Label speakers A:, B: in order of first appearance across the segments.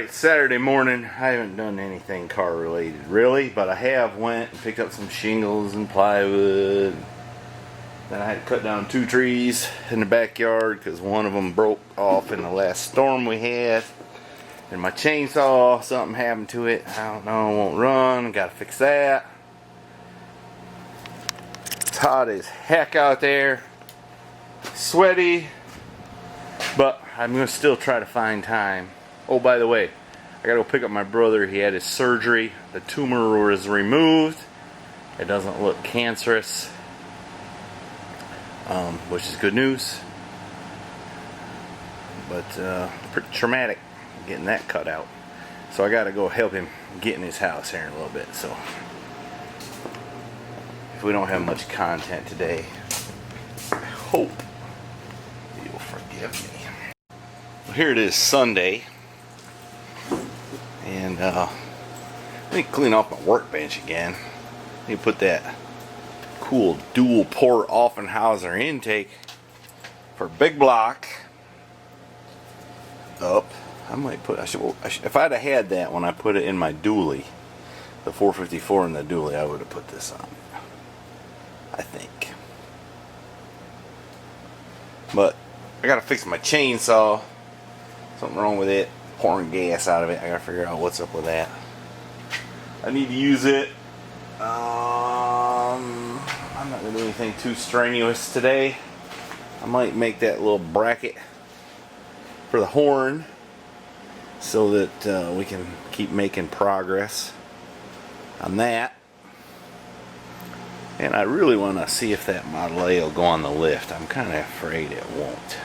A: Alright, Saturday morning. I haven't done anything car related really, but I have went and picked up some shingles and plywood. Then I had to cut down 2 trees in the backyard because one of them broke off in the last storm we had. And my chainsaw, something happened to it. I don't know, it won't run. Gotta fix that. It's hot as heck out there. Sweaty. But I'm gonna still try to find time. Oh, by the way, I gotta go pick up my brother. He had his surgery. The tumor was removed. It doesn't look cancerous, which is good news. But pretty traumatic getting that cut out. So I gotta go help him get in his house here in a little bit. So if we don't have much content today, I hope you'll forgive me. Well, here it is, Sunday. And I need to clean off my workbench again. I need to put that cool dual port Offenhauser intake for big block up. I might put, if I'd have had that when I put it in my dually, the 454 in the dually, I would have put this on, I think. But I gotta fix my chainsaw. Something wrong with it. Pouring gas out of it. I gotta figure out what's up with that. I need to use it. I'm not gonna do anything too strenuous today. I might make that little bracket for the horn so that we can keep making progress on that. And I really want to see if that Model A will go on the lift. I'm kind of afraid it won't.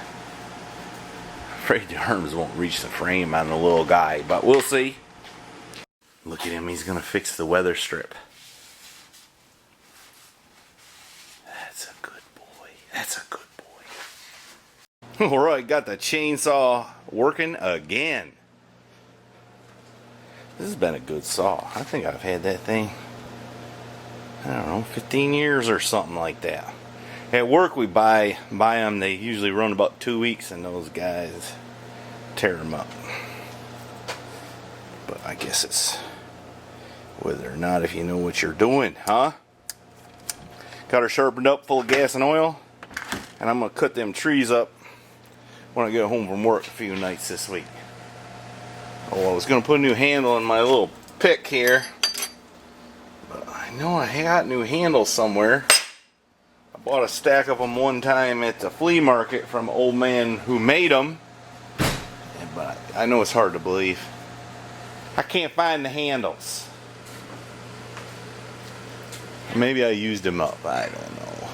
A: Afraid the arms won't reach the frame on the little guy, but we'll see. Look at him, he's gonna fix the weather strip. That's a good boy. That's a good boy. Alright, got the chainsaw working again. This has been a good saw. I think I've had that thing, I don't know, 15 years or something like that. At work we buy them, they usually run about 2 weeks, and those guys tear them up. But I guess it's whether or not if you know what you're doing, huh? Got her sharpened up, full of gas and oil, and I'm going to cut them trees up when I get home from work a few nights this week. Oh, I was going to put a new handle in my little pick here, but I know I got new handles somewhere. Bought a stack of them one time at the flea market from an old man who made them. But I know it's hard to believe. I can't find the handles. Maybe I used them up. I don't know.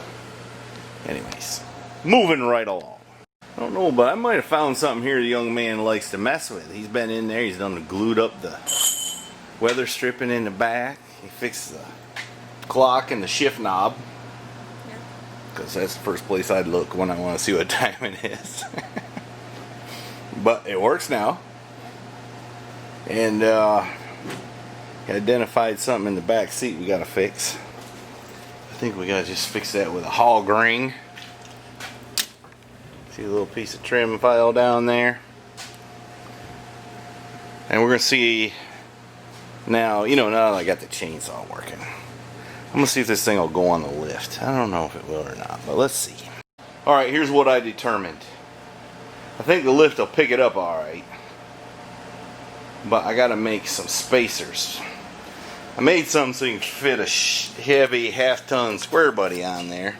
A: Anyways, moving right along. I don't know, but I might have found something here the young man likes to mess with. He's been in there. He's done glued up the weather stripping in the back. He fixed the clock and the shift knob. Because that's the first place I'd look when I want to see what time it is. But it works now. And identified something in the back seat we got to fix. I think we got to just fix that with a hog ring. See a little piece of trim file down there. And we're going to see now, now that I got the chainsaw working, I'm going to see if this thing will go on the lift. I don't know if it will or not, but let's see. Alright, here's what I determined. I think the lift will pick it up alright. But I got to make some spacers. I made some so you can fit a heavy half-ton square body on there,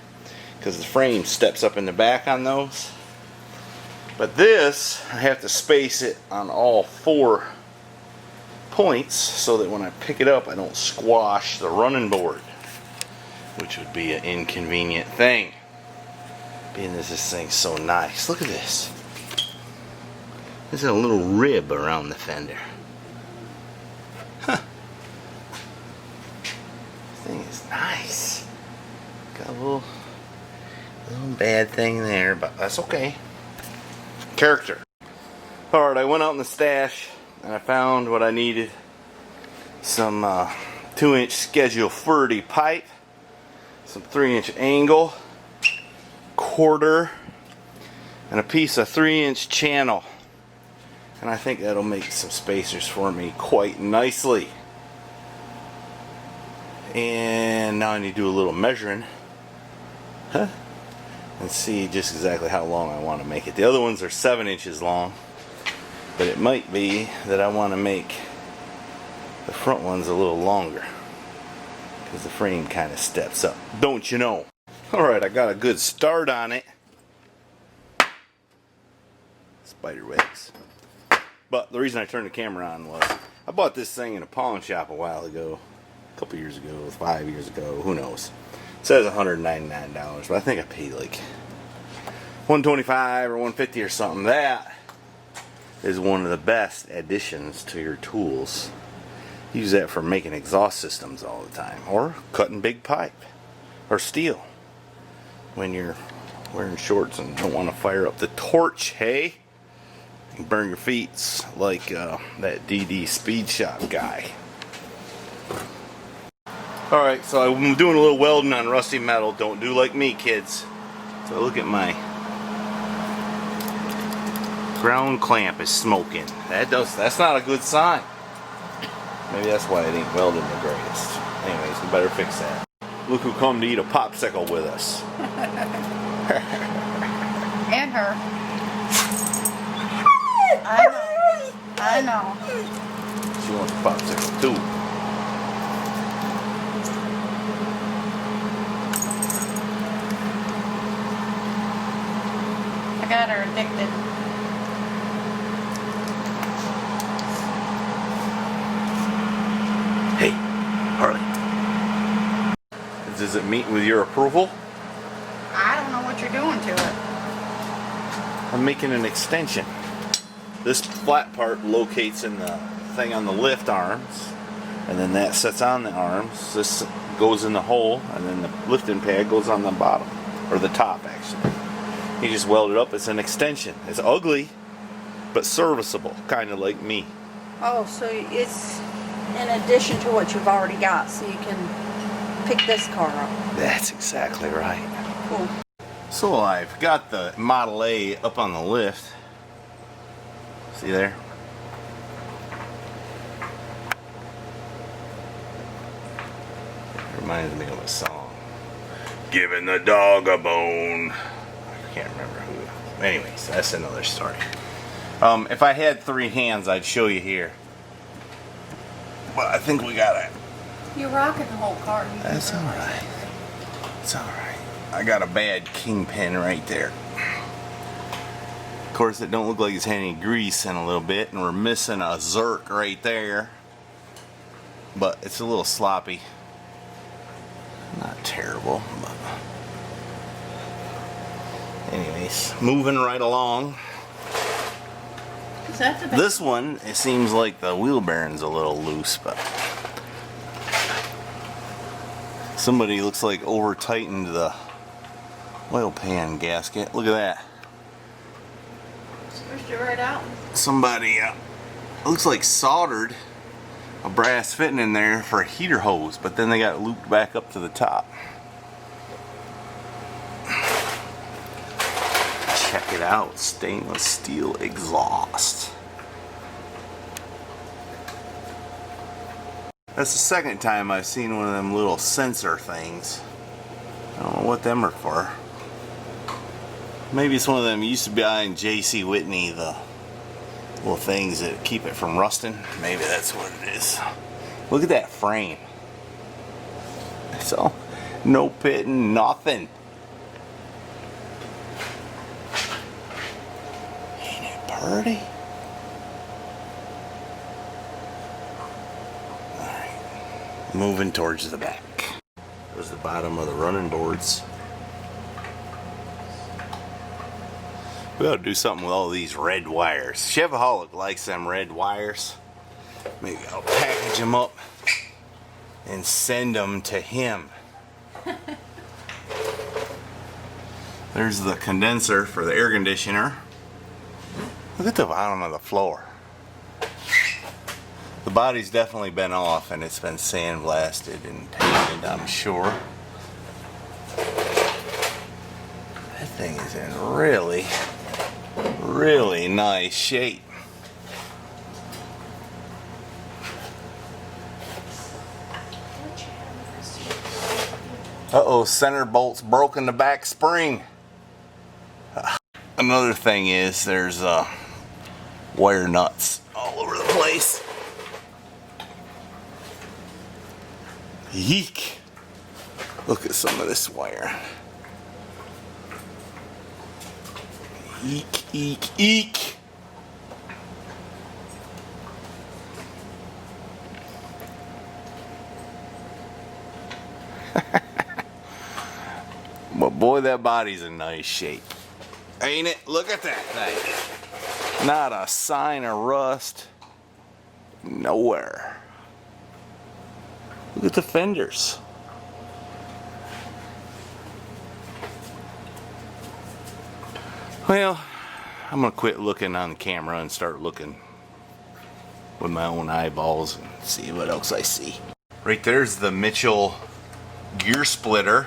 A: because the frame steps up in the back on those. But this, I have to space it on all 4 points so that when I pick it up I don't squash the running board, which would be an inconvenient thing, being as this thing's so nice. Look at this. There's a little rib around the fender. Huh. This thing is nice. Got a little bad thing there, but that's okay. Character. Alright, I went out in the stash and I found what I needed. Some 2-inch Schedule 30 pipe, some 3-inch angle, quarter, and a piece of 3-inch channel. And I think that'll make some spacers for me quite nicely. And now I need to do a little measuring. And see just exactly how long I want to make it. The other ones are 7 inches long. But it might be that I want to make the front ones a little longer. Because the frame kind of steps up. Don't you know? Alright, I got a good start on it. Spider webs. But the reason I turned the camera on was I bought this thing in a pawn shop a while ago. A couple years ago, 5 years ago, who knows. It says $199, but I think I paid like $125 or $150 or something. That is one of the best additions to your tools. Use that for making exhaust systems all the time. Or cutting big pipe. Or steel. When you're wearing shorts and don't want to fire up the torch, hey? You burn your feet like that DD Speed Shop guy. Alright, so I'm doing a little welding on rusty metal. Don't do like me, kids. So look at my ground clamp is smoking. That's not a good sign. Maybe that's why it ain't welding the greatest. Anyways, we better fix that. Look who come to eat a popsicle with us.
B: And her. I know.
A: She wants a popsicle too.
B: I got her addicted.
A: Hey, Harley. Does it meet with your approval?
B: I don't know what you're doing to it.
A: I'm making an extension. This flat part locates in the thing on the lift arms, and then that sets on the arms. This goes in the hole, and then the lifting pad goes on the bottom, or the top actually. You just weld it up. It's an extension. It's ugly, but serviceable, kind of like me.
C: Oh, so it's in addition to what you've already got, so you can pick this car up.
A: That's exactly right.
C: Cool.
A: So I've got the Model A up on the lift. See there? Reminds me of a song. Giving the dog a bone. I can't remember who. Anyways, that's another story. If I had 3 hands, I'd show you here. But I think we got it.
B: You're rocking the whole car.
A: That's alright. It's alright. I got a bad kingpin right there. Of course, it don't look like it's had any grease in a little bit, and we're missing a zerk right there. But it's a little sloppy. Not terrible, but anyways, moving right along.
B: Is that the
A: This one, it seems like the wheel bearing's a little loose, but somebody looks like over tightened the oil pan gasket. Look at that.
B: Switched it right out.
A: Somebody looks like soldered a brass fitting in there for a heater hose, but then they got it looped back up to the top. Check it out, stainless steel exhaust. That's the second time I've seen one of them little sensor things. I don't know what them are for. Maybe it's one of them used to be in J.C. Whitney, the little things that keep it from rusting. Maybe that's what it is. Look at that frame. So, no pitting, nothing. Ain't it pretty? Alright. Moving towards the back. There's the bottom of the running boards. We ought to do something with all these red wires. Chevaholic likes them red wires. Maybe I'll package them up and send them to him. There's the condenser for the air conditioner. Look at the bottom of the floor. The body's definitely been off and it's been sandblasted and painted, I'm sure. That thing is in really nice shape. Uh-oh, center bolt's broken the back spring. Another thing is there's wire nuts all over the place. Yeek. Look at some of this wire. Eek, eek, eek. But boy, that body's in nice shape. Ain't it? Look at that thing. Not a sign of rust. Nowhere. Look at the fenders. Well, I'm going to quit looking on the camera and start looking with my own eyeballs and see what else I see. Right there's the Mitchell gear splitter.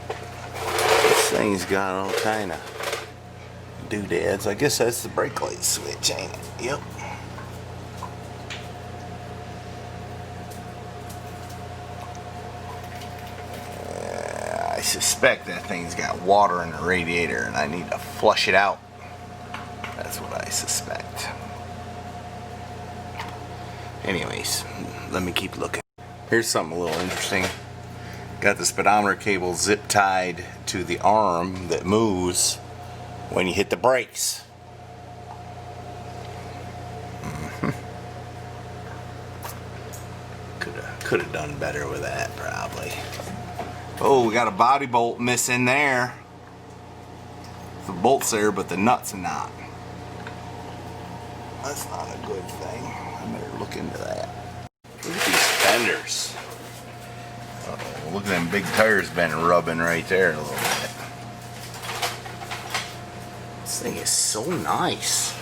A: This thing's got all kind of doodads. I guess that's the brake light switch, ain't it? Yep. I suspect that thing's got water in the radiator and I need to flush it out. That's what I suspect. Anyways, let me keep looking. Here's something a little interesting. Got the speedometer cable zip tied to the arm that moves when you hit the brakes. Could have done better with that, probably. Oh, we got a body bolt missing there. The bolt's there, but the nut's not. That's not a good thing. I better look into that. Look at these fenders. Uh-oh, look at them big tires been rubbing right there a little bit. This thing is so nice.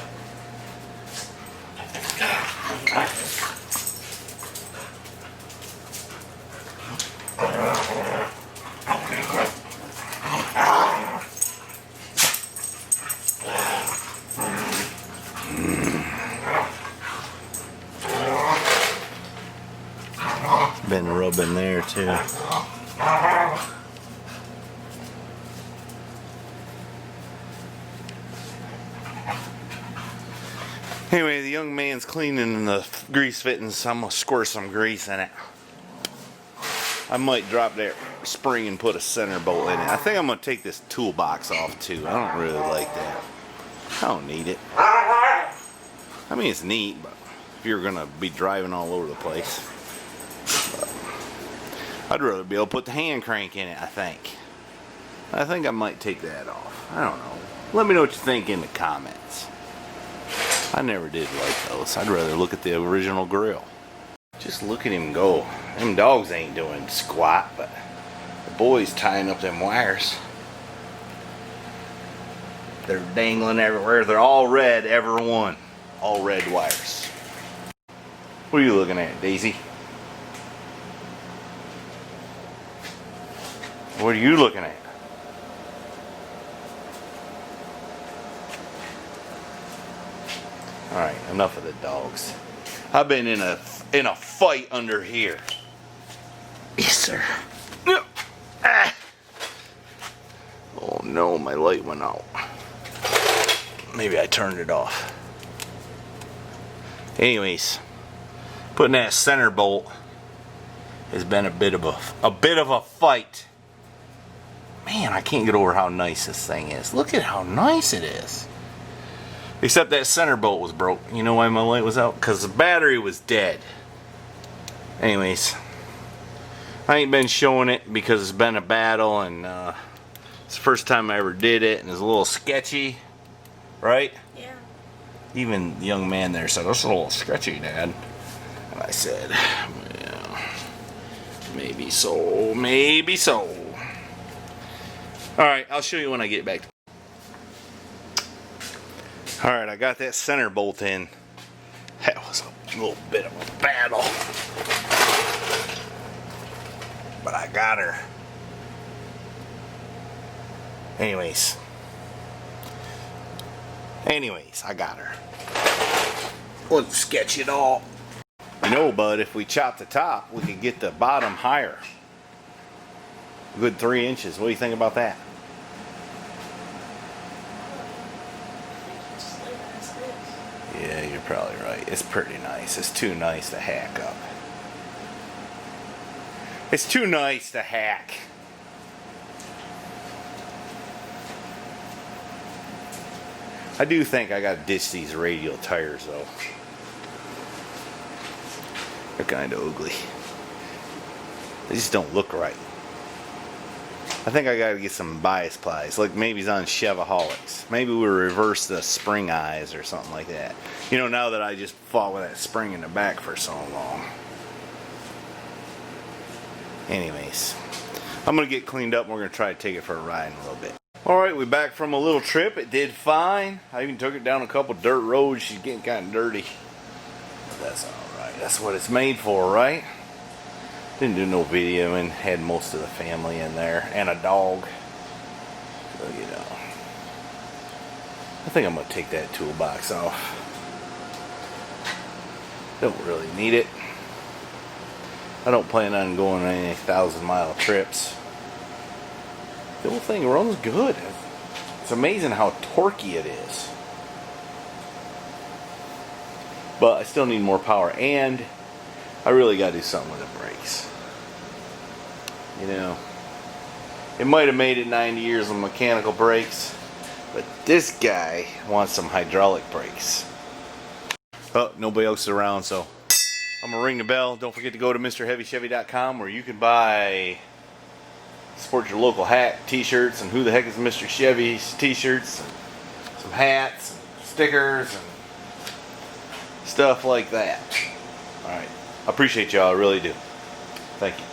A: Been rubbing there too. Anyway, the young man's cleaning the grease fittings, so I'm gonna squirt some grease in it. I might drop that spring and put a center bolt in it. I think I'm gonna take this toolbox off too. I don't really like that. I don't need it. I mean, it's neat, but if you're gonna be driving all over the place. I'd rather be able to put the hand crank in it, I think. I think I might take that off. I don't know. Let me know what you think in the comments. I never did like those. I'd rather look at the original grill. Just look at him go. Them dogs ain't doing squat, but the boy's tying up them wires. They're dangling everywhere. They're all red, every one. All red wires. What are you looking at, Daisy? What are you looking at? Alright, enough of the dogs. I've been in a fight under here. Yes, sir. Ah. Oh no, my light went out. Maybe I turned it off. Anyways, putting that center bolt has been a bit of a fight. Man, I can't get over how nice this thing is. Look at how nice it is. Except that center bolt was broke. You know why my light was out? Because the battery was dead. Anyways, I ain't been showing it because it's been a battle, and it's the first time I ever did it, and it's a little sketchy, right?
C: Yeah.
A: Even the young man there said, "That's a little sketchy, Dad." And I said, "Well, maybe so, maybe so." Alright, I'll show you when I get back. Alright, I got that center bolt in. That was a little bit of a battle. But I got her. Anyways, I got her. Wasn't sketchy at all. You know, bud, if we chop the top, we could get the bottom higher. A good 3 inches. What do you think about that? Yeah, you're probably right. It's pretty nice. It's too nice to hack up. It's too nice to hack. I do think I gotta ditch these radial tires though. They're kind of ugly. They just don't look right. I think I gotta get some bias plies, like maybe it's on Chevaholics. Maybe we reverse the spring eyes or something like that. You know, now that I just fought with that spring in the back for so long. Anyways, I'm gonna get cleaned up and we're gonna try to take it for a ride in a little bit. Alright, we're back from a little trip. It did fine. I even took it down a couple dirt roads. She's getting kind of dirty. But that's alright. That's what it's made for, right? Didn't do no video and had most of the family in there and a dog. So, you know. I think I'm going to take that toolbox off. Don't really need it. I don't plan on going on any 1,000-mile trips. The whole thing runs good. It's amazing how torquey it is. But I still need more power, and I really got to do something with the brakes. You know, it might have made it 90 years of mechanical brakes, but this guy wants some hydraulic brakes. Oh, nobody else is around, so I'm gonna ring the bell. Don't forget to go to MrHeavyChevy.com where you can buy support your local hack t-shirts and who the heck is Mr. Chevy's t-shirts, and some hats and stickers and stuff like that. Alright, I appreciate y'all, I really do. Thank you.